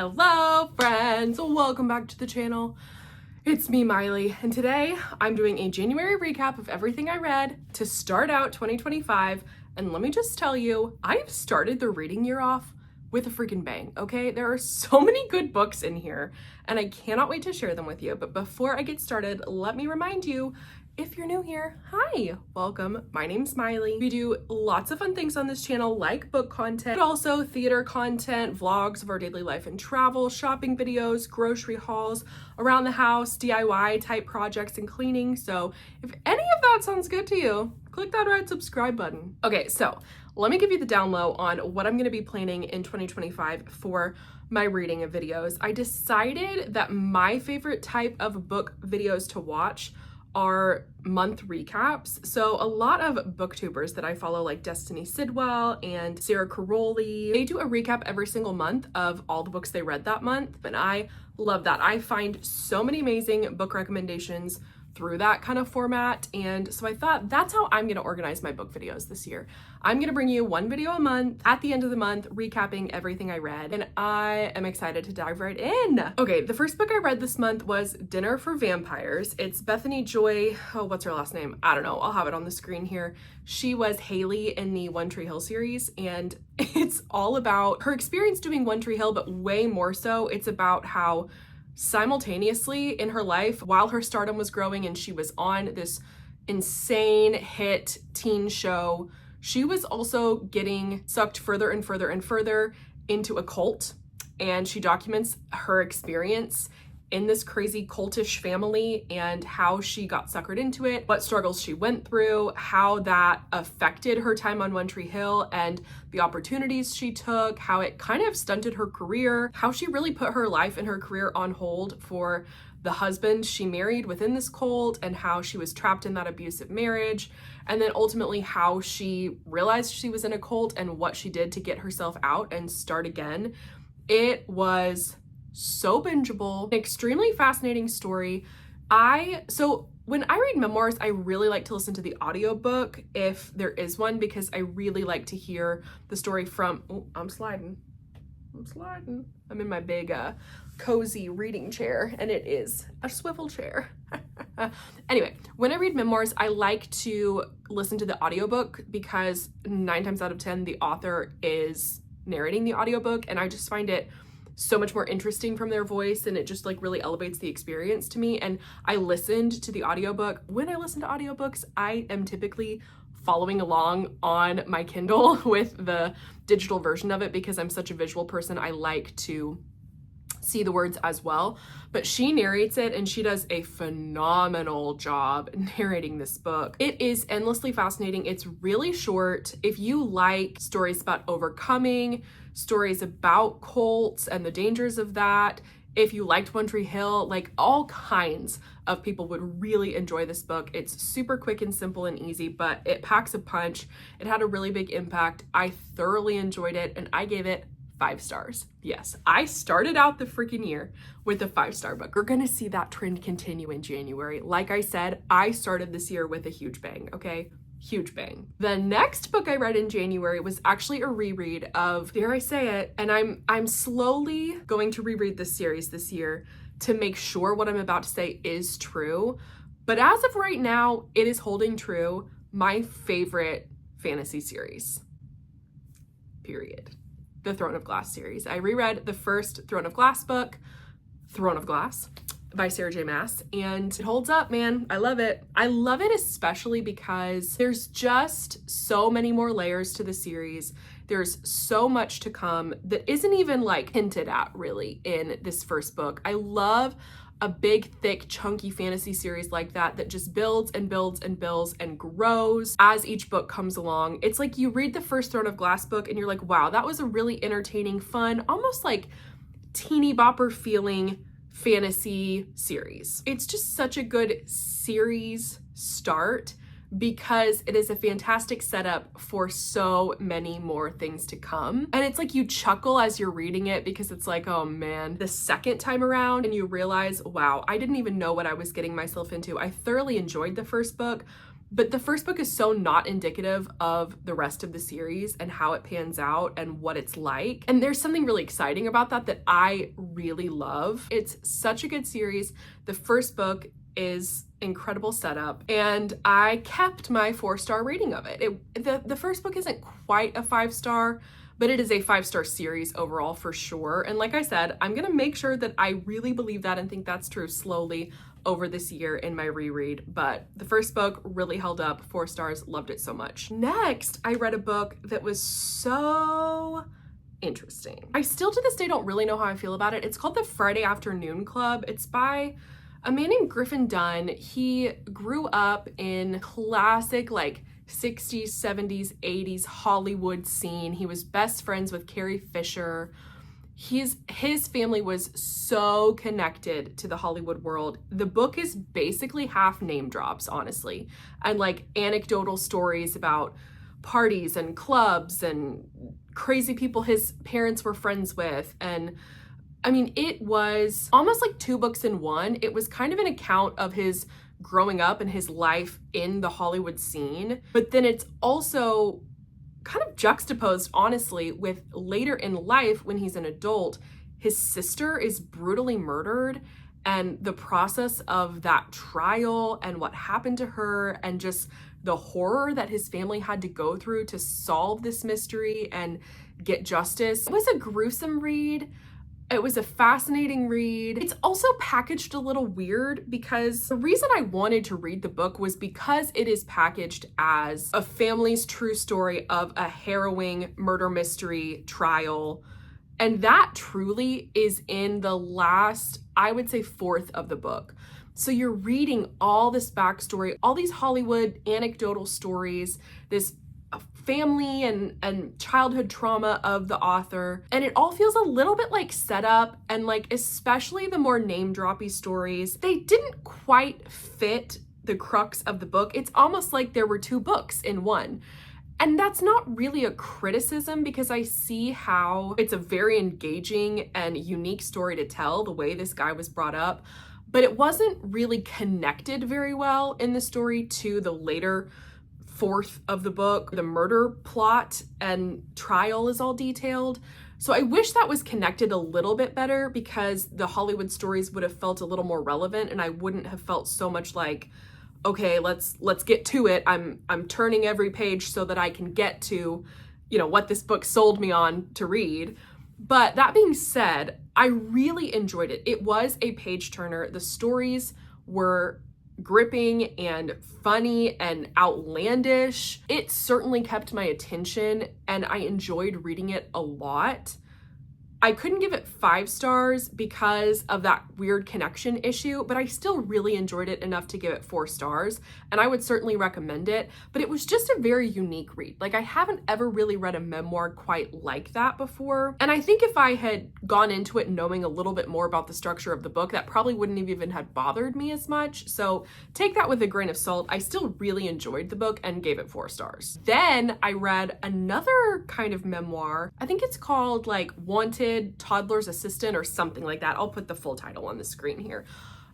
Hello friends, welcome back to the channel. It's me, Maile, and today I'm doing a January recap of everything I read to start out 2025. And let me just tell you, I've started the reading year off with a freaking bang, okay? There are so many good books in here and I cannot wait to share them with you. But before I get started, let me remind you, if you're new here, hi, welcome. My name's Maile. We do lots of fun things on this channel like book content, but also theater content, vlogs of our daily life and travel, shopping videos, grocery hauls, around the house, DIY type projects and cleaning. So if any of that sounds good to you, click that red subscribe button. Okay, so let me give you the down low on what I'm gonna be planning in 2025 for my reading of videos. I decided that my favorite type of book videos to watch are month recaps. So a lot of booktubers that I follow, like Destiny Sidwell and Sarah Caroli, they do a recap every single month of all the books they read that month. And I love that. I find so many amazing book recommendations through that kind of format. And so I thought that's how I'm going to organize my book videos this year. I'm going to bring you one video a month at the end of the month, recapping everything I read. And I am excited to dive right in. Okay, the first book I read this month was Dinner for Vampires. It's Bethany Joy. Oh, what's her last name? I don't know. I'll have it on the screen here. She was Haley in the One Tree Hill series. And it's all about her experience doing One Tree Hill, but way more so, it's about how simultaneously in her life, while her stardom was growing and she was on this insane hit teen show, she was also getting sucked further and further and further into a cult. And she documents her experience in this crazy cultish family and how she got suckered into it, what struggles she went through, how that affected her time on One Tree Hill and the opportunities she took, how it kind of stunted her career, how she really put her life and her career on hold for the husband she married within this cult, and how she was trapped in that abusive marriage, and then ultimately how she realized she was in a cult and what she did to get herself out and start again. It was so bingeable, an extremely fascinating story. So when I read memoirs, I really like to listen to the audiobook if there is one, because I really like to hear the story from, oh, I'm sliding. I'm in my big cozy reading chair, and it is a swivel chair. Anyway, when I read memoirs, I like to listen to the audiobook because 9 times out of 10, the author is narrating the audiobook, and I just find it so much more interesting from their voice, and it just like really elevates the experience to me. And I listened to the audiobook. When I listen to audiobooks, I am typically following along on my Kindle with the digital version of it because I'm such a visual person. I like to see the words as well, but she narrates it and she does a phenomenal job narrating this book. It is endlessly fascinating. It's really short. If you like stories about overcoming, stories about cults and the dangers of that, if you liked One Tree Hill, like all kinds of people would really enjoy this book. It's super quick and simple and easy, but it packs a punch. It had a really big impact. I thoroughly enjoyed it and I gave it 5 stars. Yes, I started out the freaking year with a 5-star book. We're gonna see that trend continue in January. Like I said, I started this year with a huge bang, okay? Huge bang. The next book I read in January was actually a reread of, dare I say it, and I'm slowly going to reread this series this year to make sure what I'm about to say is true. But as of right now, it is holding true. My favorite fantasy series, period. The Throne of Glass series. I reread the first Throne of Glass book, Throne of Glass, by Sarah J. Maas, and it holds up, man. I love it. I love it especially because there's just so many more layers to the series. There's so much to come that isn't even like hinted at really in this first book. I love a big, thick, chunky fantasy series like that just builds and builds and builds and grows as each book comes along. It's like you read the first Throne of Glass book and you're like, wow, that was a really entertaining, fun, almost like teeny bopper feeling fantasy series. It's just such a good series start because it is a fantastic setup for so many more things to come. And it's like you chuckle as you're reading it because it's like, oh man, the second time around and you realize, wow, I didn't even know what I was getting myself into. I thoroughly enjoyed the first book, But the first book is so not indicative of the rest of the series and how it pans out and what it's like. And there's something really exciting about that I really love. It's such a good series. The first book is incredible setup, and I kept my 4-star rating of it. The first book isn't quite a 5-star, but it is a 5-star series overall for sure. And like I said, I'm gonna make sure that I really believe that and think that's true slowly over this year in my reread. But the first book really held up, 4 stars, loved it so much. Next, I read a book that was so interesting. I still to this day don't really know how I feel about it. It's called The Friday Afternoon Club. It's by a man named Griffin Dunn. He grew up in classic like 60s, 70s, 80s Hollywood scene. He was best friends with Carrie Fisher. His family was so connected to the Hollywood world. The book is basically half name drops, honestly, and like anecdotal stories about parties and clubs and crazy people his parents were friends with. And I mean, it was almost like 2 books in one. It was kind of an account of his growing up and his life in the Hollywood scene, but then it's also kind of juxtaposed, honestly, with later in life when he's an adult, his sister is brutally murdered, and the process of that trial and what happened to her and just the horror that his family had to go through to solve this mystery and get justice. It was a gruesome read. It was a fascinating read. It's also packaged a little weird because the reason I wanted to read the book was because it is packaged as a family's true story of a harrowing murder mystery trial. And that truly is in the last, I would say, 4th of the book. So you're reading all this backstory, all these Hollywood anecdotal stories, this family and childhood trauma of the author, and it all feels a little bit like setup, and like especially the more name-droppy stories, they didn't quite fit the crux of the book. It's almost like there were 2 books in one. And that's not really a criticism because I see how it's a very engaging and unique story to tell, the way this guy was brought up, but it wasn't really connected very well in the story to the later 4th of the book. The murder plot and trial is all detailed. So I wish that was connected a little bit better because the Hollywood stories would have felt a little more relevant and I wouldn't have felt so much like, okay, let's get to it. I'm turning every page so that I can get to, you know, what this book sold me on to read. But that being said, I really enjoyed it. It was a page turner. The stories were gripping and funny and outlandish. It certainly kept my attention and I enjoyed reading it a lot. I couldn't give it 5 stars because of that weird connection issue, but I still really enjoyed it enough to give it 4 stars, and I would certainly recommend it. But it was just a very unique read. Like, I haven't ever really read a memoir quite like that before, and I think if I had gone into it knowing a little bit more about the structure of the book, that probably wouldn't have even had bothered me as much. So take that with a grain of salt. I still really enjoyed the book and gave it 4 stars. Then I read another kind of memoir. I think it's called like Wanted Toddler's Assistant or something like that. I'll put the full title on the screen here,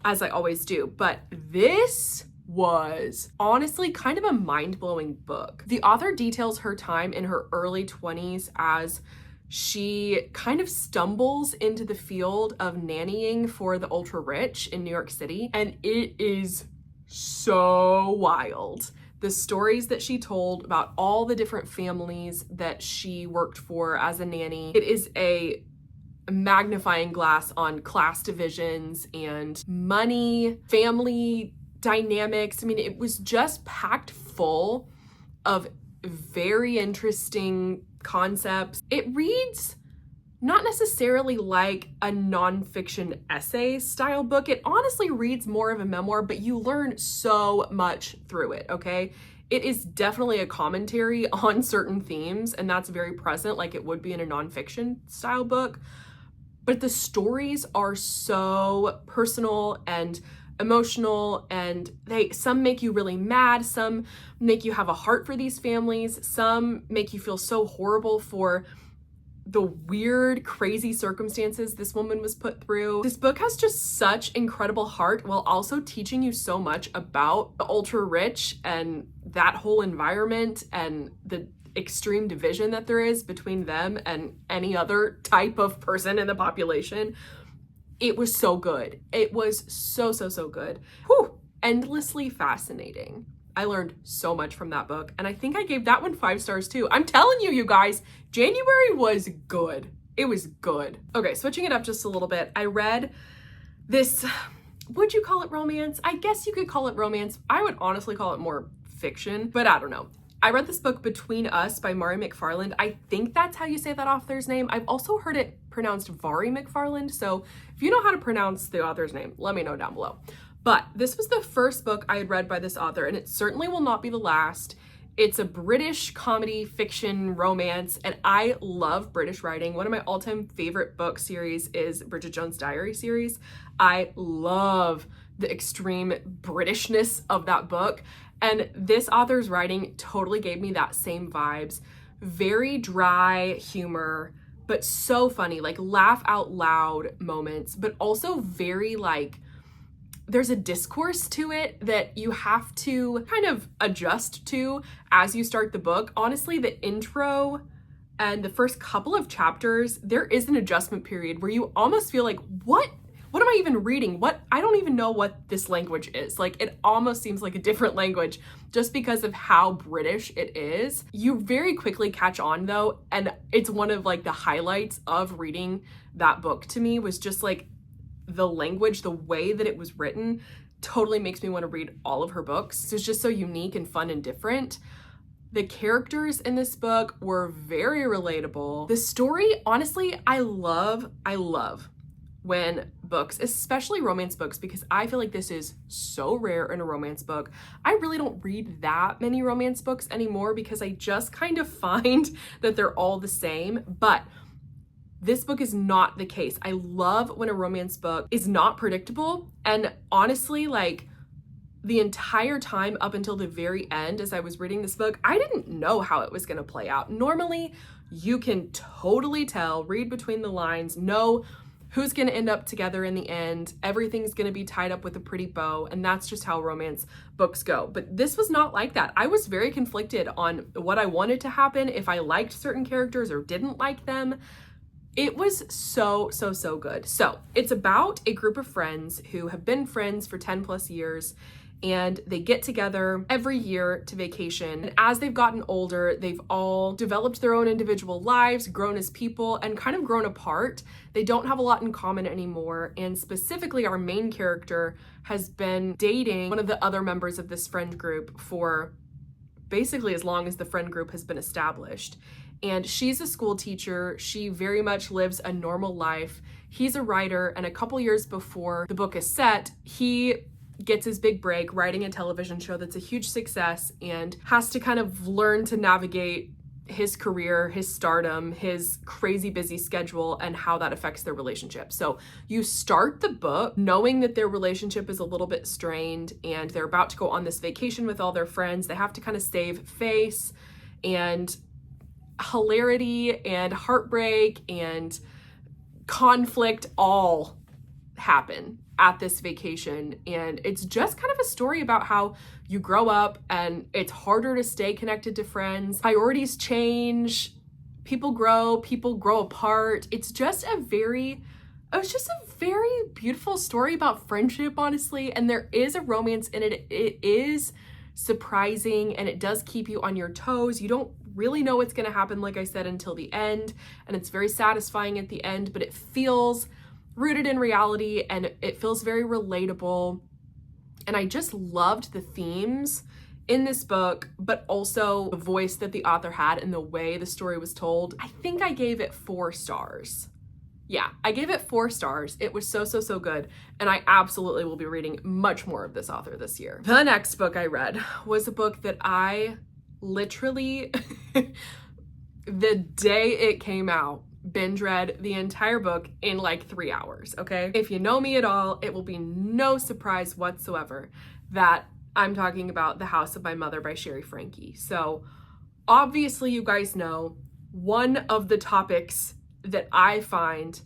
as I always do. But this was honestly kind of a mind-blowing book. The author details her time in her early 20s as she kind of stumbles into the field of nannying for the ultra-rich in New York City, and it is so wild. The stories that she told about all the different families that she worked for as a nanny. It is a magnifying glass on class divisions and money, family dynamics. I mean, it was just packed full of very interesting concepts. It reads not necessarily like a nonfiction essay style book. It honestly reads more of a memoir, but you learn so much through it, okay? It is definitely a commentary on certain themes, and that's very present like it would be in a nonfiction style book. But the stories are so personal and emotional, and some make you really mad, some make you have a heart for these families, some make you feel so horrible for the weird, crazy circumstances this woman was put through. This book has just such incredible heart while also teaching you so much about the ultra rich and that whole environment and the extreme division that there is between them and any other type of person in the population. It was so good. It was so good. Whew, endlessly fascinating. I learned so much from that book, and I think I gave that one 5 stars too. I'm telling you, you guys, January was good. It was good. Okay, switching it up just a little bit. I read this, would you call it romance? I guess you could call it romance. I would honestly call it more fiction, but I don't know. I read this book, Between Us by Mari McFarland. I think that's how you say that author's name. I've also heard it pronounced Vari McFarland. So if you know how to pronounce the author's name, let me know down below. But this was the first book I had read by this author, and it certainly will not be the last. It's a British comedy, fiction, romance, and I love British writing. One of my all-time favorite book series is Bridget Jones' Diary series. I love the extreme Britishness of that book. And this author's writing totally gave me that same vibes. Very dry humor, but so funny, like laugh out loud moments, but also very like, there's a discourse to it that you have to kind of adjust to as you start the book. Honestly, the intro and the first couple of chapters, there is an adjustment period where you almost feel like, what am I even reading? I don't even know what this language is. Like, it almost seems like a different language just because of how British it is. You very quickly catch on though, and it's one of like the highlights of reading that book to me was just like the language, the way that it was written totally makes me want to read all of her books. It's just so unique and fun and different. The characters in this book were very relatable. The story, honestly, I love when books, especially romance books, because I feel like this is so rare in a romance book. I really don't read that many romance books anymore because I just kind of find that they're all the same, but this book is not the case. I love when a romance book is not predictable, and honestly, like the entire time up until the very end as I was reading this book, I didn't know how it was going to play out. Normally, you can totally tell, read between the lines, know who's going to end up together in the end. Everything's going to be tied up with a pretty bow, and that's just how romance books go. But this was not like that. I was very conflicted on what I wanted to happen, if I liked certain characters or didn't like them. It was so good. So it's about a group of friends who have been friends for 10 plus years, and they get together every year to vacation. And as they've gotten older, they've all developed their own individual lives, grown as people, and kind of grown apart. They don't have a lot in common anymore. And specifically, our main character has been dating one of the other members of this friend group for basically as long as the friend group has been established. And she's a school teacher. She very much lives a normal life. He's a writer, and a couple years before the book is set, he gets his big break writing a television show that's a huge success and has to kind of learn to navigate his career, his stardom, his crazy busy schedule, and how that affects their relationship. So you start the book knowing that their relationship is a little bit strained, and they're about to go on this vacation with all their friends. They have to kind of save face, and hilarity and heartbreak and conflict all happen at this vacation. And it's just kind of a story about how you grow up and it's harder to stay connected to friends. Priorities change, people grow apart. It's just a very beautiful story about friendship, honestly. And there is a romance in it. It is surprising, and it does keep you on your toes. You don't really know what's going to happen, like I said, until the end, and it's very satisfying at the end, but it feels rooted in reality and it feels very relatable. And I just loved the themes in this book, but also the voice that the author had and the way the story was told. I think I gave it 4 stars. Yeah, I gave it 4 stars. It was so good, and I absolutely will be reading much more of this author this year. The next book I read was a book that I literally, the day it came out, binge read the entire book in like 3 hours, okay? If you know me at all, it will be no surprise whatsoever that I'm talking about The House of My Mother by Sherry Frankie. So obviously you guys know one of the topics that I find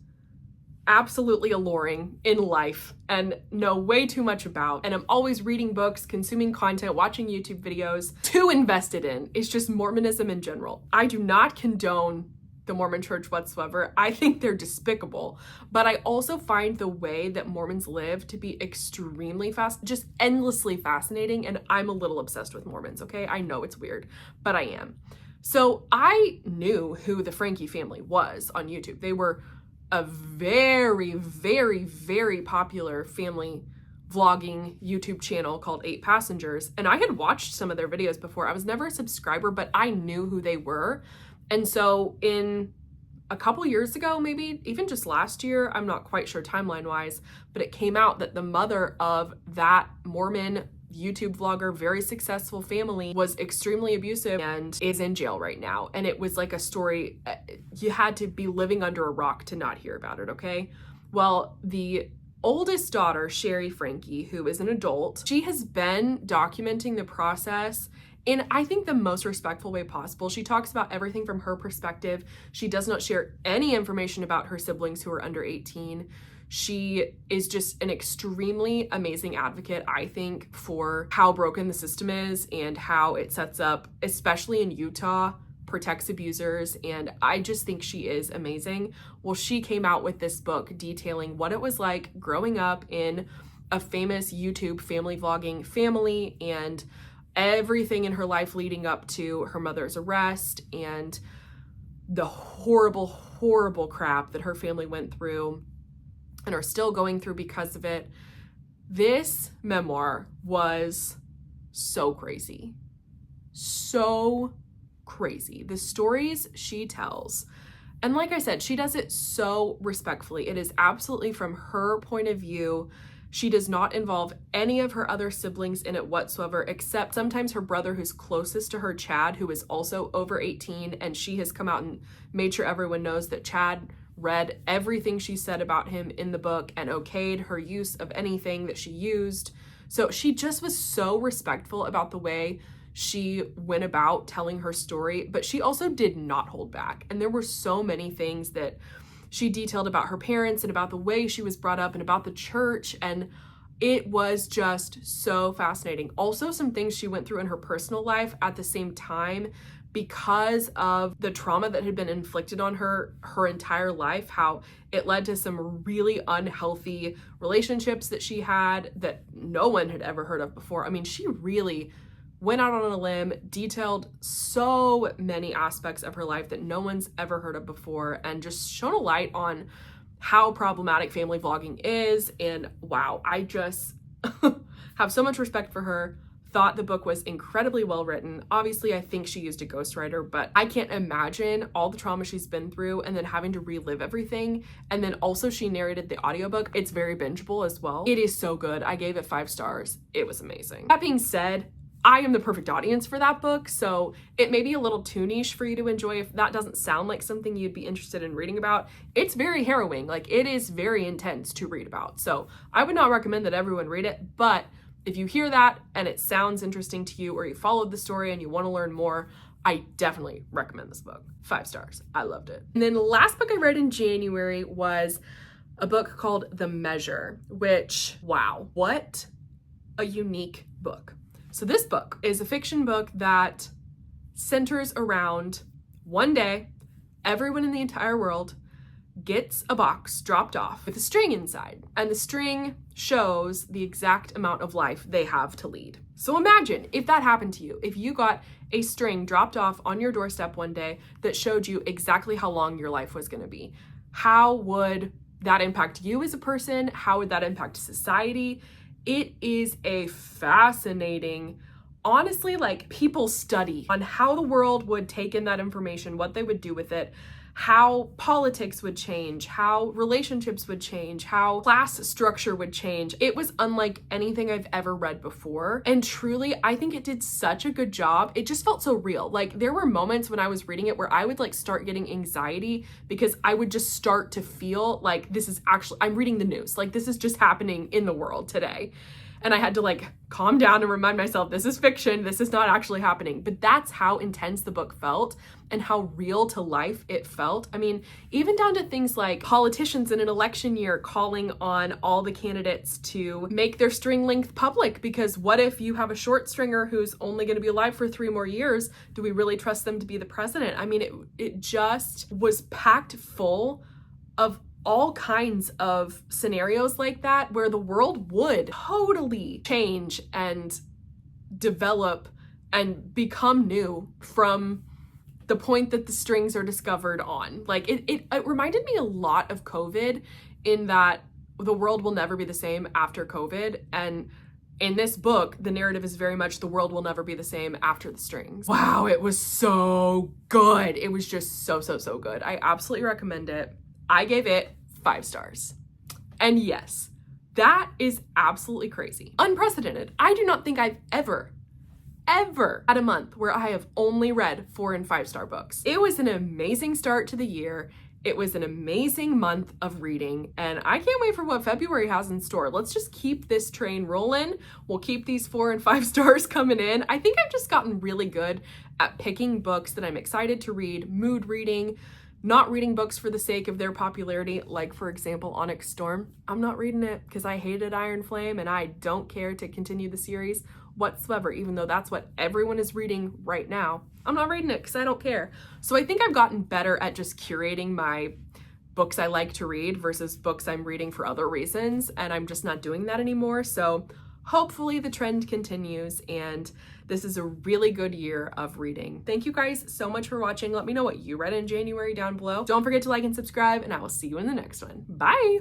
absolutely alluring in life and know way too much about, and I'm always reading books, consuming content, watching YouTube videos, too invested in, is just Mormonism in general. I do not condone the Mormon church whatsoever. I think they're despicable, but I also find the way that Mormons live to be extremely just endlessly fascinating, and I'm a little obsessed with Mormons, okay? I know it's weird, but I am. So I knew who the Frankie family was on YouTube. They were a very, very, very popular family vlogging YouTube channel called 8 Passengers. And I had watched some of their videos before. I was never a subscriber, but I knew who they were. And so in a couple years ago, maybe even just last year, I'm not quite sure timeline wise, but it came out that the mother of that Mormon YouTube vlogger, very successful family, was extremely abusive and is in jail right now. And it was like a story, you had to be living under a rock to not hear about it, okay? Well, the oldest daughter, Sherry Frankie, who is an adult, she has been documenting the process in, I think, the most respectful way possible. She talks about everything from her perspective. She does not share any information about her siblings who are under 18. She is just an extremely amazing advocate, I think, for how broken the system is and how it sets up, especially in Utah, protects abusers. And I just think she is amazing. Well, she came out with this book detailing what it was like growing up in a famous YouTube family vlogging family and everything in her life leading up to her mother's arrest and the horrible, horrible crap that her family went through and are still going through because of it. This memoir was so crazy. So crazy. The stories she tells. And like I said, she does it so respectfully. It is absolutely from her point of view. She does not involve any of her other siblings in it whatsoever, except sometimes her brother who's closest to her, Chad, who is also over 18. And she has come out and made sure everyone knows that Chad read everything she said about him in the book and okayed her use of anything that she used. So she just was so respectful about the way she went about telling her story, but she also did not hold back. And there were so many things that she detailed about her parents and about the way she was brought up and about the church. And it was just so fascinating. Also, some things she went through in her personal life at the same time because of the trauma that had been inflicted on her entire life, how it led to some really unhealthy relationships that she had that no one had ever heard of before. I mean, she really went out on a limb, detailed so many aspects of her life that no one's ever heard of before, and just shone a light on how problematic family vlogging is. And wow, I just have so much respect for her. Thought the book was incredibly well written. Obviously, I think she used a ghostwriter, but I can't imagine all the trauma she's been through and then having to relive everything. And then also she narrated the audiobook. It's very bingeable as well. It is so good. I gave it 5 stars. It was amazing. That being said, I am the perfect audience for that book, so it may be a little too niche for you to enjoy if that doesn't sound like something you'd be interested in reading about. It's very harrowing. Like, it is very intense to read about. So I would not recommend that everyone read it, but if you hear that and it sounds interesting to you, or you followed the story and you want to learn more, I definitely recommend this book. 5 stars. I loved it. And then the last book I read in January was a book called The Measure, which, wow, what a unique book. So this book is a fiction book that centers around one day, everyone in the entire world gets a box dropped off with a string inside, and the string shows the exact amount of life they have to lead. So imagine if that happened to you, if you got a string dropped off on your doorstep one day that showed you exactly how long your life was going to be. How would that impact you as a person? How would that impact society? It is a fascinating, honestly, like, people study on how the world would take in that information, what they would do with it, how politics would change, how relationships would change, how class structure would change. It was unlike anything I've ever read before. And truly, I think it did such a good job. It just felt so real. Like, there were moments when I was reading it where I would like start getting anxiety because I would just start to feel like this is actually, I'm reading the news. Like, this is just happening in the world today. And I had to like calm down and remind myself, this is fiction, this is not actually happening. But that's how intense the book felt and how real to life it felt. I mean, even down to things like politicians in an election year calling on all the candidates to make their string length public, because what if you have a short stringer who's only going to be alive for 3 more years? Do we really trust them to be the president? I mean, it just was packed full of all kinds of scenarios like that where the world would totally change and develop and become new from the point that the strings are discovered on. Like it reminded me a lot of COVID, in that the world will never be the same after COVID. And in this book, the narrative is very much the world will never be the same after the strings. Wow, it was so good. It was just so good. I absolutely recommend it. I gave it 5 stars. And yes, that is absolutely crazy. Unprecedented. I do not think I've ever had a month where I have only read 4 and 5-star books. It was an amazing start to the year. It was an amazing month of reading, and I can't wait for what February has in store. Let's just keep this train rolling. We'll keep these 4 and 5 stars coming in. I think I've just gotten really good at picking books that I'm excited to read, mood reading, not reading books for the sake of their popularity. Like, for example, Onyx Storm. I'm not reading it because I hated Iron Flame and I don't care to continue the series whatsoever, even though that's what everyone is reading right now. I'm not reading it because I don't care. So I think I've gotten better at just curating my books I like to read versus books I'm reading for other reasons, and I'm just not doing that anymore. So hopefully the trend continues, and this is a really good year of reading. Thank you guys so much for watching. Let me know what you read in January down below. Don't forget to like and subscribe, and I will see you in the next one. Bye!